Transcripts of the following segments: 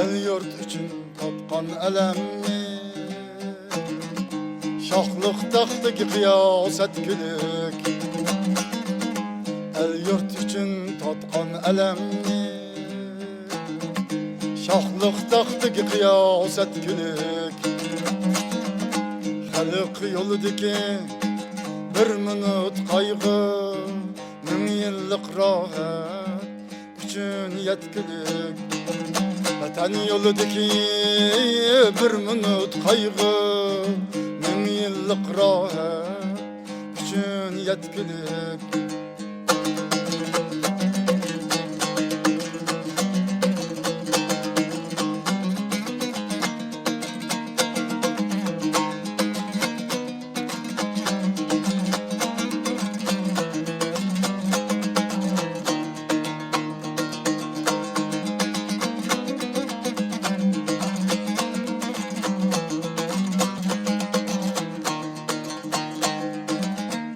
El yurt üçün tatqan ələmni, şahlıq taxtdaki qiyasət gülük. El yurt üçün tatqan ələmni, şahlıq taxtdaki qiyasət gülük. Xalq yoludaki bir minut qaygı, min yıllık rahat üçün yetkülük. Vatan yoludaki bir minut kaygı, min yıllık rahat üçün yetkülük.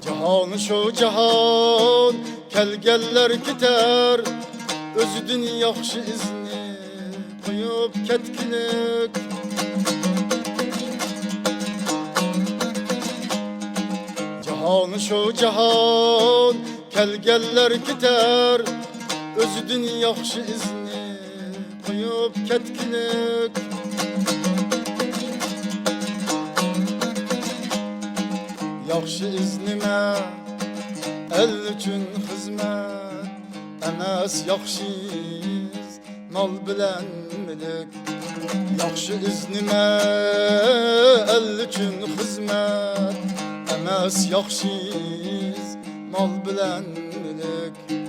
Cihan şu cihan, kelgeller gider, özüdün yaxşı izni koyup ketkilik. Cihan şu cihan, kelgeller gider, özüdün yaxşı izni koyup ketkilik. Yaxşı iznime el üçün xizmet emas, yaxşı mal bilen milik. Yaxşı iznime el üçün xizmet emas, yaxşı mal bilen milik.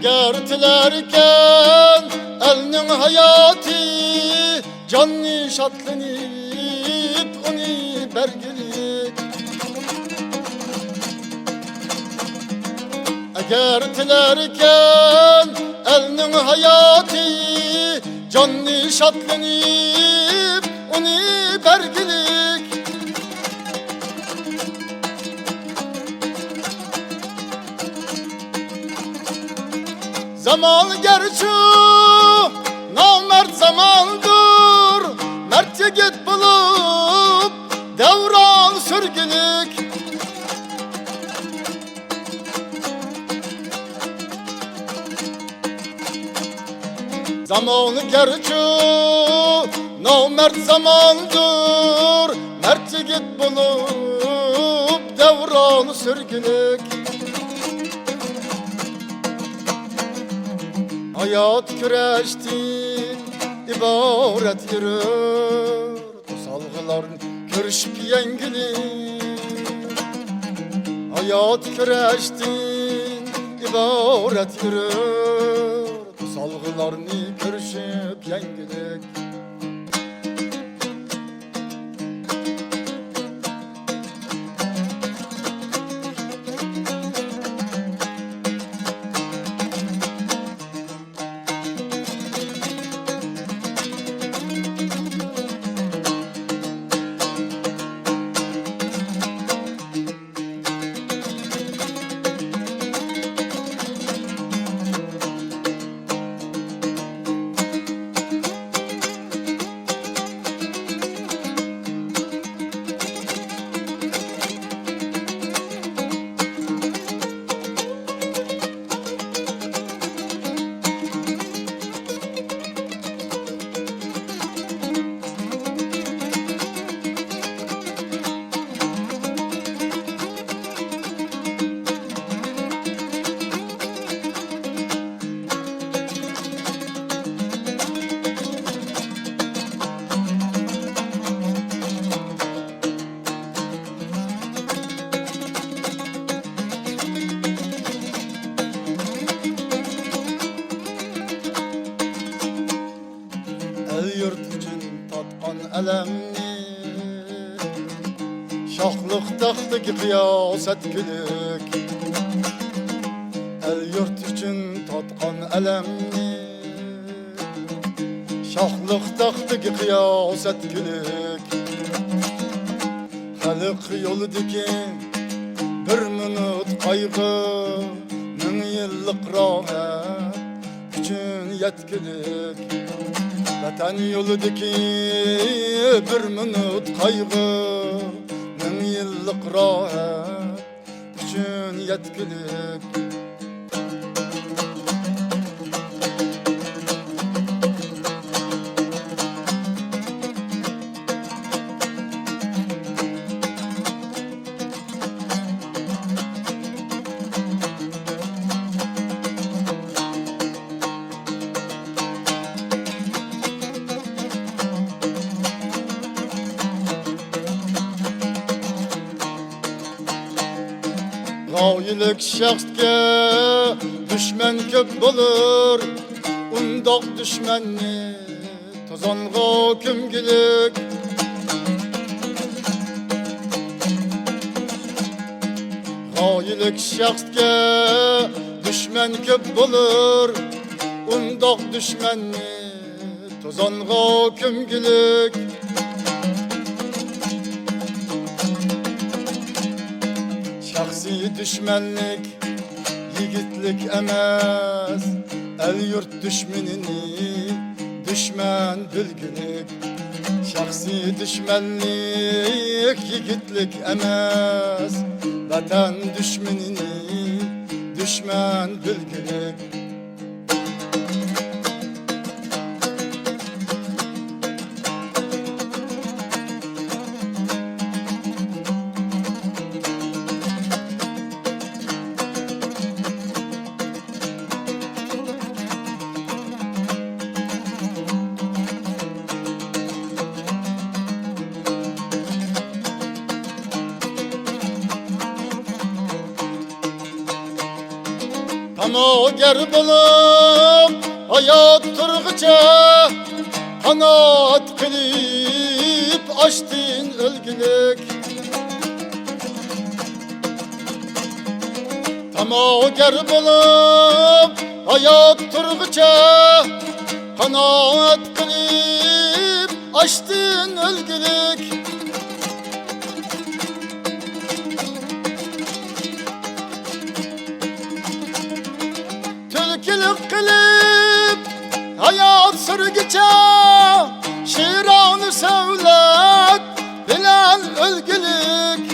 Eğer tilerken elinin hayatı, canlı şatlanıp onu bergilik. Eğer tilerken elinin hayatı, canlı şatlanıp onu bergilik. Zaman gerçi namert zamandır, mert yigit bulup devran sürgülük. Zaman gerçi namert zamandır, mert yigit bulup devran sürgülük. Hayat küreştin ibaret yürür, salgıların körüşüp yengilir. Hayat küreştin ibaret yürür, salgıların körüşüp yengilir. elemni Şahlık taxtaki kıyaset gülük El yurt için tatkan elemni Şahlık taxtaki kıyaset gülük Halık yoldaki bir minut kaygı Min yıllık rahat üçün yetkilik Vatan yoldaki bir minut kaygı Min yıllık rahat üçün yetkilik Gaylik şəxsgə düşmən köp bulur Undaq düşmənni tozanğa kümgülük Gaylik şəxsgə düşmən köp bulur Undaq düşmənni tozanğa kümgülük Şahsi düşmenlik, yigitlik emez El yurt düşmenini, düşmen bilgilik Şahsi düşmenlik, yigitlik emez Vatan düşmenini, düşmen bilgilik Ama ger bulup hayat turgıça Kanat kılıp açtın ölgülük Ama ger bulup hayat turgıça Kanat kılıp açtın ölgülük Türkülük kılıp hayat sürgüçe Şiranı sevlet bilen ölgülük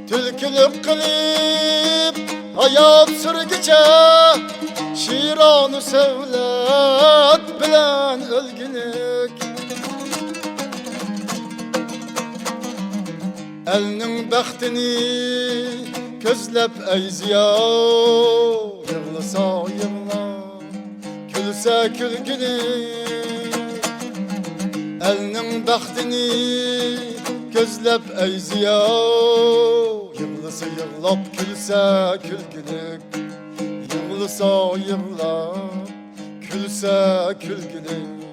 Türkülük kılıp hayat sürgüçe Şiranı sevlet bilen ölgülük Elinin bəxtini közləb əyziya Yığlısa yığla, külsə külgülük Elinin bəxtini közləb əyziya Yığlısa yığlab, külsə külgülük Yığlısa yığlab, külsə külgülük